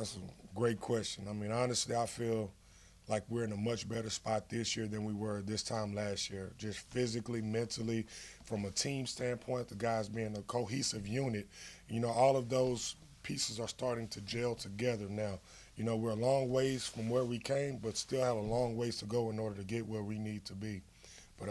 That's a great question. I mean, honestly, I feel like we're in a much better spot this year than we were this time last year. Just physically, mentally, from a team standpoint, the guys being a cohesive unit, all of those pieces are starting to gel together now. We're a long ways from where we came, but still have a long ways to go in order to get where we need to be. But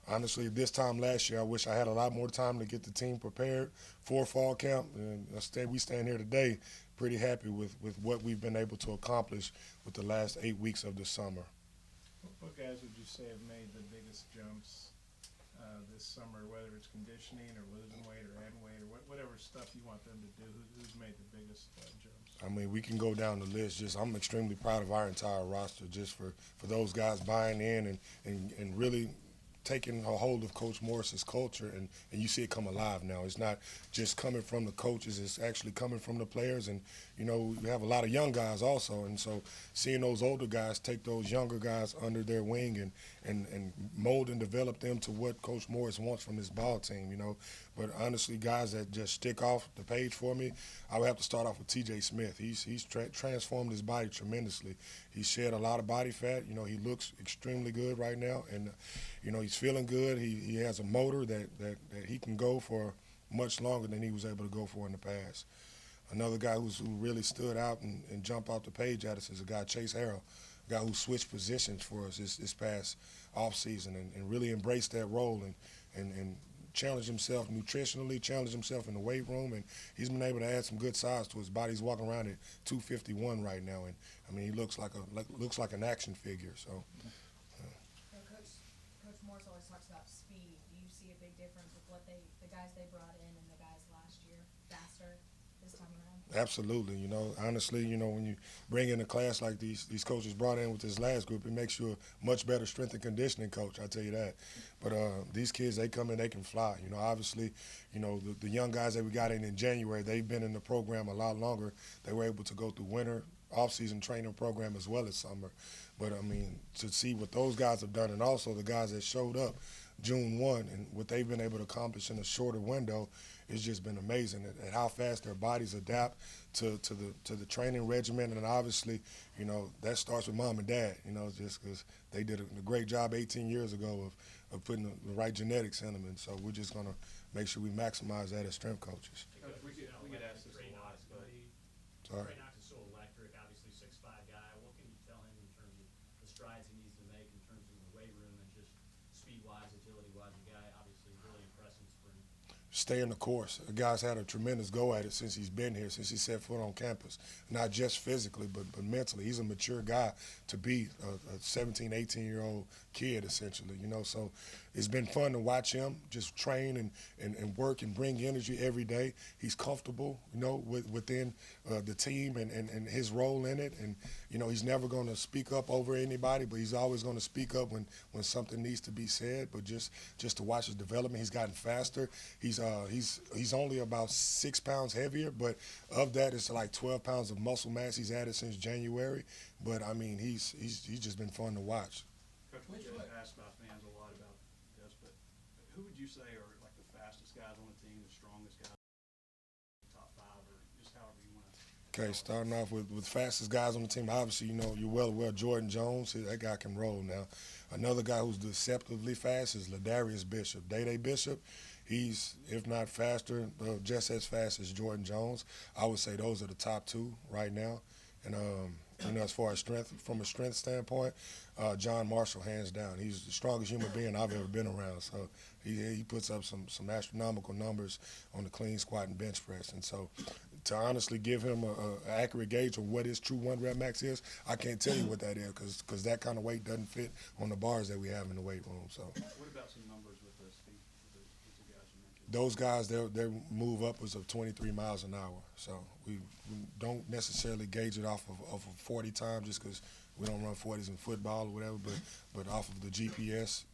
honestly, this time last year, I wish I had a lot more time to get the team prepared for fall camp. And instead, we stand here today pretty happy with what we've been able to accomplish with the last 8 weeks of the summer. What guys would you say have made the biggest jumps this summer, whether it's conditioning or losing weight or adding weight or whatever stuff you want them to do? Who's made the biggest jumps? I mean, we can go down the list. I'm extremely proud of our entire roster just for those guys buying in and really taking a hold of Coach Morris's culture, and you see it come alive now. It's not just coming from the coaches, it's actually coming from the players. And, we have a lot of young guys also. And so seeing those older guys take those younger guys under their wing and mold and develop them to what Coach Morris wants from this ball team. But honestly, guys that just stick off the page for me, I would have to start off with T.J. Smith. He's transformed his body tremendously. He shed a lot of body fat. He looks extremely good right now. And, he's feeling good. He has a motor that he can go for much longer than he was able to go for in the past. Another guy who really stood out and jumped off the page at us is a guy, Chase Harrell, a guy who switched positions for us this past offseason and really embraced that role and challenged himself nutritionally, challenged himself in the weight room, and he's been able to add some good size to his body. He's walking around at 251 right now, and I mean he looks like an action figure. So. Coach Morris always talks about speed. Do you see a big difference with the guys they brought in and the guys last year, faster this time around? Absolutely. Honestly, when you bring in a class like these coaches brought in with this last group, it makes you a much better strength and conditioning coach, I tell you that. But these kids, they come in, they can fly. Obviously, the young guys that we got in January, they've been in the program a lot longer. They were able to go through winter off-season training program as well as summer. But, I mean, to see what those guys have done and also the guys that showed up June 1 and what they've been able to accomplish in a shorter window, it's just been amazing at how fast their bodies adapt to the training regimen. And obviously, that starts with mom and dad, just because they did a great job 18 years ago of putting the right genetics in them. And so we're just going to make sure we maximize that as strength coaches. Coach, we could ask this a lot, but Sorry. Trey Knox is so electric, obviously 6'5" guy. What can you tell him in terms of the strides he needs to make in terms of the weight room and just speed-wise, agility-wise? The guy obviously really impressive spring. Stay in the course. The guy's had a tremendous go at it since he's been here, since he set foot on campus. Not just physically, but mentally. He's a mature guy to be a 17, 18-year-old kid, essentially, So it's been fun to watch him just train and work and bring energy every day. He's comfortable, within the team and his role in it. And, he's never going to speak up over anybody, but he's always going to speak up when something needs to be said. But just to watch his development, he's gotten faster. He's only about 6 pounds heavier, but of that, it's like 12 pounds of muscle mass he's added since January. But, I mean, he's just been fun to watch. Coach, we get asked by fans a lot about this, but who would you say are like the fastest guys on the team, the strongest guys, top five, or just however you want to? Okay, starting off with fastest guys on the team. Obviously, you're well aware Jordan Jones. That guy can roll now. Another guy who's deceptively fast is Ladarius Bishop. Day Bishop, he's, if not faster, just as fast as Jordan Jones. I would say those are the top two right now. And, as far as strength, from a strength standpoint, John Marshall, hands down. He's the strongest human being I've ever been around. So he puts up some astronomical numbers on the clean squat and bench press. And so to honestly give him an accurate gauge of what his true one-rep max is, I can't tell you what that is because that kind of weight doesn't fit on the bars that we have in the weight room. So What about some numbers with the speed, with the guys you mentioned? those guys, they move upwards of 23 miles an hour. So we don't necessarily gauge it off of a 40 time just because we don't run 40s in football or whatever, but off of the GPS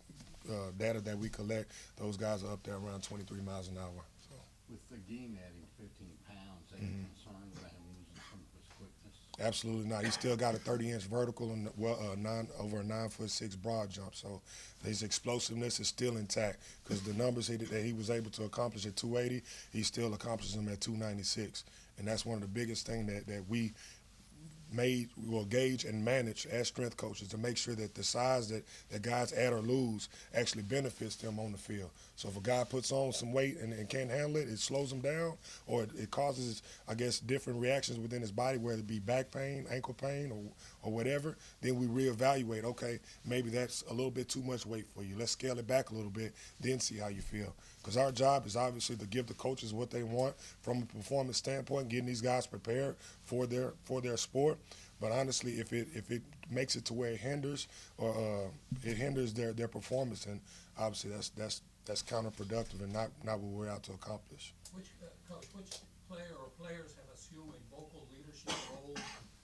data that we collect, those guys are up there around 23 miles an hour. So. With the game adding 15 pounds, are you concerned about him losing some of his quickness? Absolutely not. He still got a 30-inch vertical and over a 9'6" broad jump. So his explosiveness is still intact because the numbers that he was able to accomplish at 280, he still accomplishes them at 296. And that's one of the biggest things that we will gauge and manage as strength coaches to make sure that the size that guys add or lose actually benefits them on the field. So if a guy puts on some weight and can't handle it, it slows him down, or it causes, I guess, different reactions within his body, whether it be back pain, ankle pain, or whatever, then we reevaluate, okay, maybe that's a little bit too much weight for you. Let's scale it back a little bit, then see how you feel. Because our job is obviously to give the coaches what they want from a performance standpoint, getting these guys prepared for their sport. But honestly, if it makes it to where it hinders their performance, then obviously that's counterproductive and not what we're out to accomplish. Coach, which player or players have assumed a vocal leadership role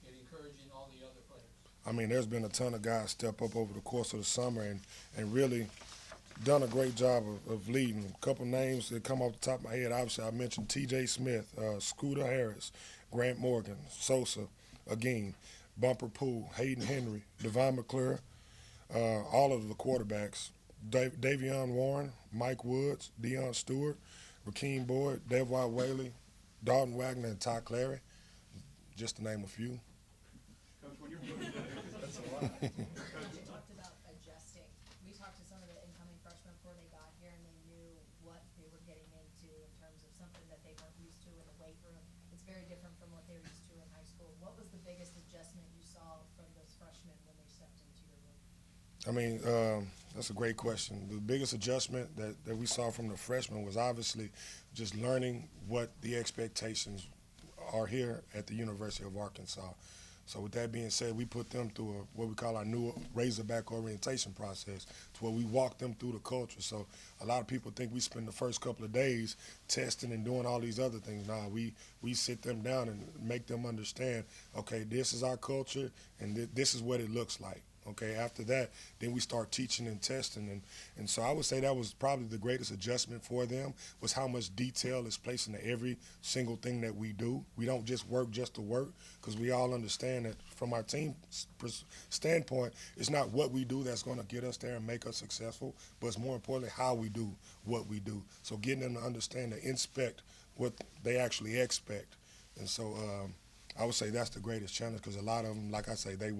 in encouraging all the other players? I mean, there's been a ton of guys step up over the course of the summer and really done a great job of leading. A couple names that come off the top of my head, obviously I mentioned T.J. Smith, Scooter Harris, Grant Morgan, Sosa, again, Bumper Poole, Hayden Henry, Devon McClure, all of the quarterbacks, Davion Warren, Mike Woods, Deion Stewart, Rakeem Boyd, Devwah Whaley, Dalton Wagner, and Ty Clary, just to name a few. Coach, when you're putting that's a lot. You talked about adjusting. We talked to some of the incoming freshmen before they got here, and they knew what they were getting into in terms of something that they weren't used to in the weight room. It's very different from what they were used to in high school. What was the biggest adjustment you saw from those freshmen when they stepped into your room? I mean, that's a great question. The biggest adjustment that we saw from the freshmen was obviously just learning what the expectations are here at the University of Arkansas. So with that being said, we put them through what we call our new Razorback orientation process, to where we walk them through the culture. So a lot of people think we spend the first couple of days testing and doing all these other things. Nah, we sit them down and make them understand, okay, this is our culture and this is what it looks like. Okay, after that, then we start teaching and testing. And so I would say that was probably the greatest adjustment for them, was how much detail is placed into every single thing that we do. We don't just work just to work, because we all understand that from our team standpoint, it's not what we do that's going to get us there and make us successful, but it's more importantly how we do what we do. So getting them to understand and inspect what they actually expect. And so I would say that's the greatest challenge, because a lot of them, like I say, they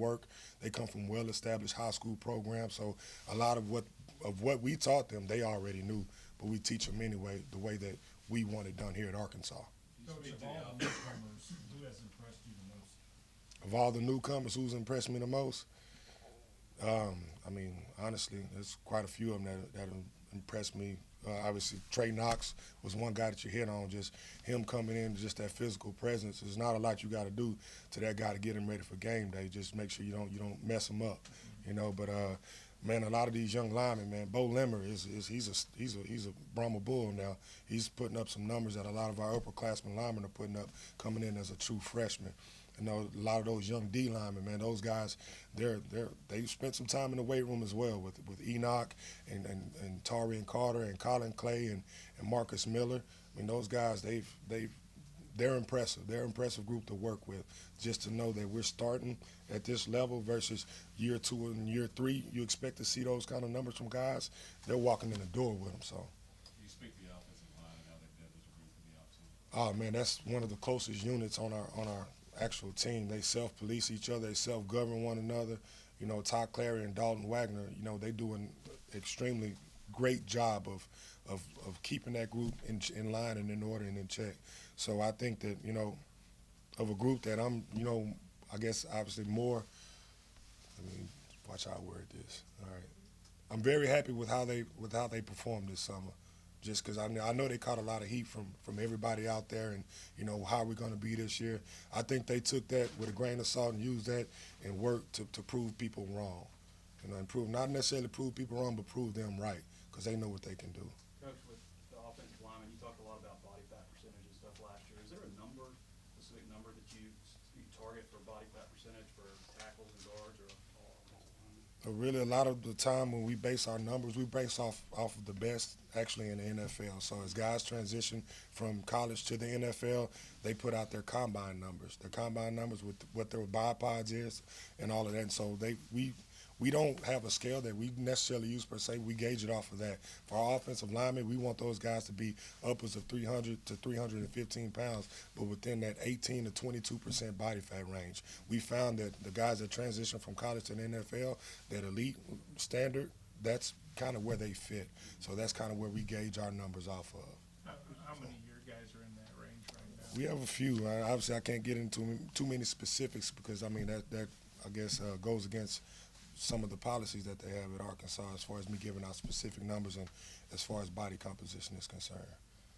come from well-established high school programs, so a lot of what we taught them, they already knew, but we teach them anyway, the way that we want it done here at Arkansas. Coach, of all the newcomers, who has impressed you the most? Of all the newcomers, who's impressed me the most? I mean, honestly, there's quite a few of them that have impressed me. Obviously, Trey Knox was one guy that you hit on. Just him coming in, just that physical presence. There's not a lot you got to do to that guy to get him ready for game day. Just make sure you don't mess him up, you know. But man, a lot of these young linemen, man, Bo Limmer he's a Brahma Bull now. He's putting up some numbers that a lot of our upperclassmen linemen are putting up, coming in as a true freshman. You know, a lot of those young D linemen, man, those guys, they've spent some time in the weight room as well with Enoch and Tarian Carter and Colin Clay and Marcus Miller. I mean, those guys, they're impressive. They're an impressive group to work with. Just to know that we're starting at this level versus year 2 and year 3, you expect to see those kind of numbers from guys. They're walking in the door with them. So. You speak to the offensive line and how they did as a group in the offseason. Oh man, that's one of the closest units on our actual team. They self-police each other. They self-govern one another. You know, Ty Clary and Dalton Wagner, you know, they do an extremely great job of keeping that group in line and in order and in check. So I think that, you know, of a group that I'm, you know, I guess obviously more, watch how I word this. All right. I'm very happy with how they performed this summer. Just because I know they caught a lot of heat from everybody out there, and you know how we're going to be this year. I think they took that with a grain of salt and used that and worked to prove people wrong, you know, and not necessarily prove people wrong, but prove them right, because they know what they can do. Coach, with the offensive lineman, you talked a lot about body fat percentage and stuff last year. Is there a specific number that you target for body fat percentage for tackles and guards or all offensive linemen? Really, a lot of the time when we base our numbers, we base off of the best actually in the NFL. So as guys transition from college to the NFL, they put out their combine numbers with what their bipods is, and all of that. And so we don't have a scale that we necessarily use per se. We gauge it off of that. For our offensive linemen, we want those guys to be upwards of 300 to 315 pounds, but within that 18 to 22% body fat range. We found that the guys that transition from college to the NFL, that elite standard, that's kind of where they fit. So that's kind of where we gauge our numbers off of. How many of your guys are in that range right now? We have a few. Obviously, I can't get into too many specifics because, I mean, that I guess goes against some of the policies that they have at Arkansas as far as me giving out specific numbers and as far as body composition is concerned.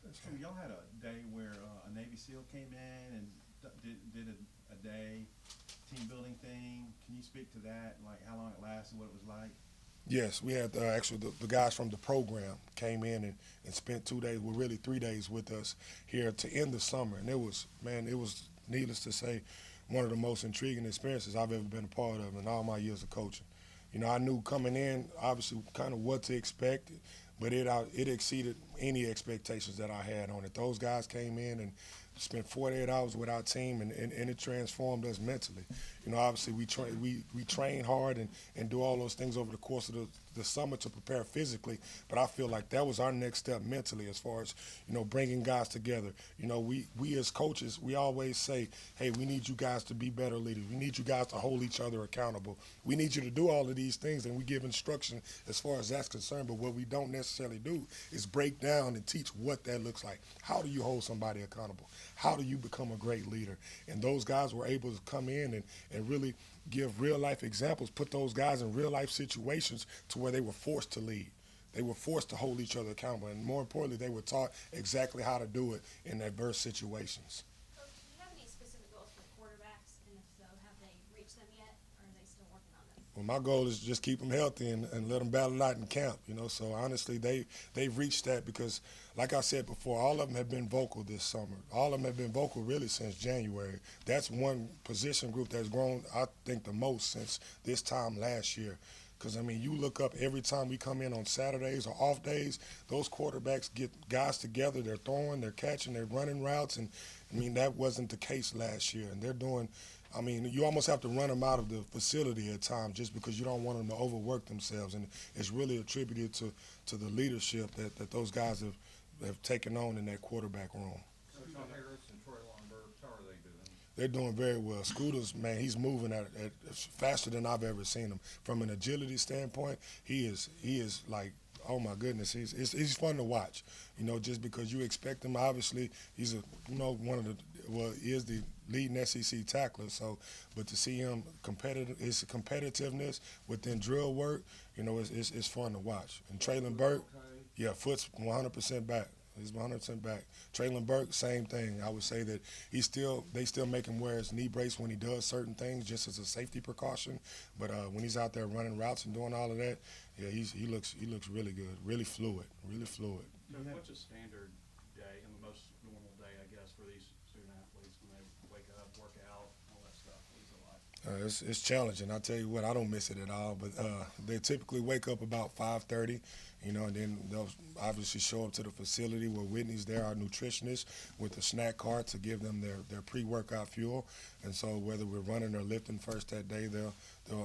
That's true. Y'all had a day where a Navy SEAL came in and did a day team building thing. Can you speak to that? Like how long it lasted, what it was like? Yes, we had actually the guys from the program came in and spent 2 days, well, really 3 days with us here to end the summer. And it was needless to say, one of the most intriguing experiences I've ever been a part of in all my years of coaching. You know, I knew coming in, obviously, kind of what to expect, but it exceeded any expectations that I had on it. Those guys came in and spent 48 hours with our team, and it transformed us mentally. You know, obviously, we train hard and do all those things over the course of the summer to prepare physically, but I feel like that was our next step mentally as far as, you know, bringing guys together. You know, we as coaches, we always say, hey, we need you guys to be better leaders. We need you guys to hold each other accountable. We need you to do all of these things, and we give instruction as far as that's concerned, but what we don't necessarily do is break down and teach what that looks like. How do you hold somebody accountable? How do you become a great leader? And those guys were able to come in and really give real-life examples, put those guys in real-life situations to where they were forced to lead. They were forced to hold each other accountable. And more importantly, they were taught exactly how to do it in adverse situations. Coach, do you have any specific goals for quarterbacks? And if so, have they reached them yet? Or are they still working on them? Well, my goal is just keep them healthy and let them battle out in camp, you know. So, honestly, they've reached that because, like I said before, all of them have been vocal this summer. All of them have been vocal really since January. That's one position group that's grown, I think, the most since this time last year. Because, I mean, you look up every time we come in on Saturdays or off days, those quarterbacks get guys together. They're throwing, they're catching, they're running routes. And, I mean, that wasn't the case last year. And they're doing – I mean, you almost have to run them out of the facility at times just because you don't want them to overwork themselves. And it's really attributed to the leadership that those guys have taken on in that quarterback room. Coach Harris and Troy Longberg, how are they doing? They're doing very well. Scooters, man, he's moving at faster than I've ever seen him. From an agility standpoint, he is like, oh my goodness, he's fun to watch. You know, just because you expect him. Obviously, he's he is the leading SEC tackler. So, but to see him his competitiveness within drill work, you know, it's fun to watch. And Traylon Burke, yeah, foot's 100% back. He's 100% back. Traylon Burke, same thing. I would say that they still make him wear his knee brace when he does certain things, just as a safety precaution. But when he's out there running routes and doing all of that, yeah, he looks really good, really fluid. So what's a standard day and the most normal day, I guess, for these student athletes when they wake up, work out, all that stuff? What is it like? It's challenging. I tell you what, I don't miss it at all. But they typically wake up about 5:30, you know, and then they'll obviously show up to the facility where Whitney's there, our nutritionist, with a snack cart to give them their pre-workout fuel. And so whether we're running or lifting first that day, they'll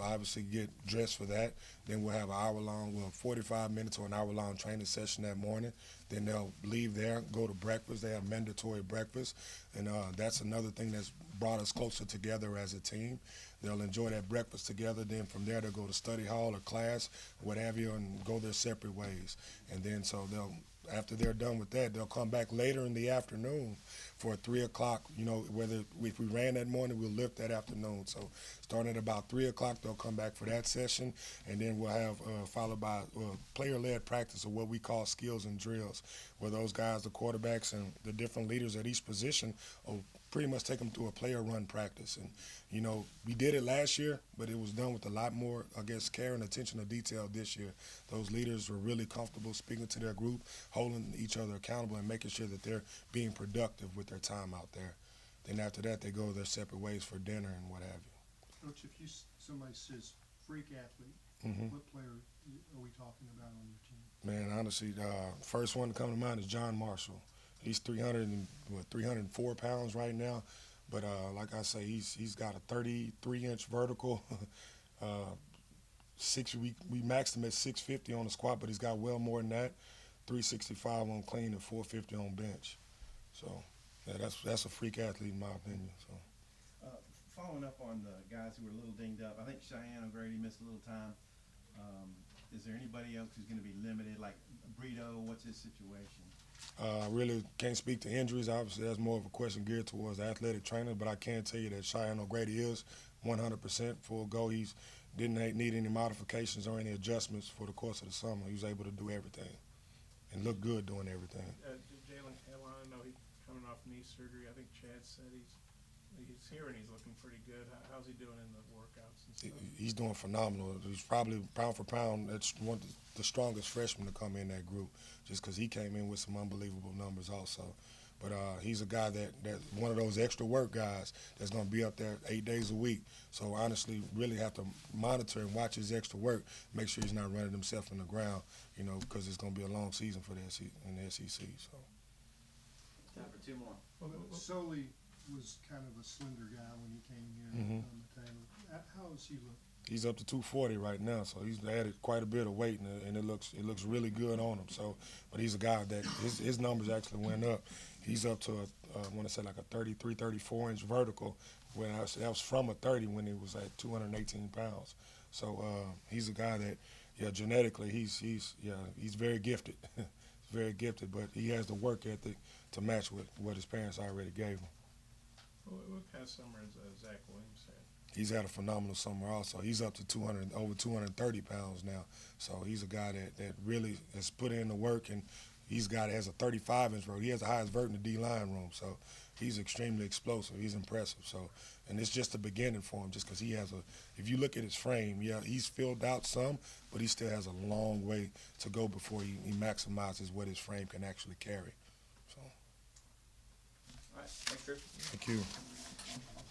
obviously get dressed for that. Then we'll have an 45 minutes or an hour-long training session that morning. Then they'll leave there, go to breakfast. They have mandatory breakfast. And that's another thing that's brought us closer together as a team. They'll enjoy that breakfast together. Then from there, they'll go to study hall or class, what have you, and go their separate ways. And then so after they're done with that, they'll come back later in the afternoon for 3 o'clock. You know, if we ran that morning, we'll lift that afternoon. So starting at about 3 o'clock, they'll come back for that session, and then we'll have followed by player-led practice, or what we call skills and drills, where those guys, the quarterbacks and the different leaders at each position, will pretty much take them through a player-run practice. And, you know, we did it last year, but it was done with a lot more, I guess, care and attention to detail this year. Those leaders were really comfortable speaking to their group, holding each other accountable, and making sure that they're being productive with their time out there. Then after that, they go their separate ways for dinner and what have you. Coach, if somebody says freak athlete, What player are we talking about on your team? Man, honestly, first one to come to mind is John Marshall. He's 304 pounds right now, but like I say, he's got a 33-inch vertical. We maxed him at 650 on the squat, but he's got well more than that. 365 on clean and 450 on bench. So yeah, that's a freak athlete in my opinion. So. Following up on the guys who were a little dinged up, I think Cheyenne O'Grady missed a little time. Is there anybody else who's going to be limited, like Brito? What's his situation? I really can't speak to injuries. Obviously, that's more of a question geared towards the athletic trainer, but I can tell you that Cheyenne O'Grady is 100% full go. He didn't need any modifications or any adjustments for the course of the summer. He was able to do everything and look good doing everything. Jalen Carroll, I know he's coming off knee surgery. I think Chad said he's here and he's looking pretty good. How's he doing in the workouts and stuff? He's doing phenomenal. He's probably pound for pound, that's one of the strongest freshmen to come in that group, just because he came in with some unbelievable numbers also. But he's a guy that's one of those extra work guys that's going to be up there 8 days a week. So honestly, really have to monitor and watch his extra work, make sure he's not running himself in the ground, because it's going to be a long season for in the SEC. So. Time for two more. Soley was kind of a slender guy when he came here. Mhm. Taylor. How does he look? He's up to 240 right now, so he's added quite a bit of weight, and it looks really good on him. So, but he's a guy that his numbers actually went up. He's up to I want to say like a 33, 34-inch vertical. When that was from a 30 when he was at 218 pounds. So he's a guy that, genetically he's very gifted. He's very gifted, but he has the work ethic to match with what his parents already gave him. What kind of summer has Zach Williams had? He's had a phenomenal summer also. He's up to over 230 pounds now. So he's a guy that really has put in the work, and he's a guy that has a 35-inch vert. He has the highest vert in the D-line room. So he's extremely explosive. He's impressive. So, and it's just the beginning for him, just because he has if you look at his frame, he's filled out some, but he still has a long way to go before he maximizes what his frame can actually carry. So. All right, thanks, Chris. Thank you.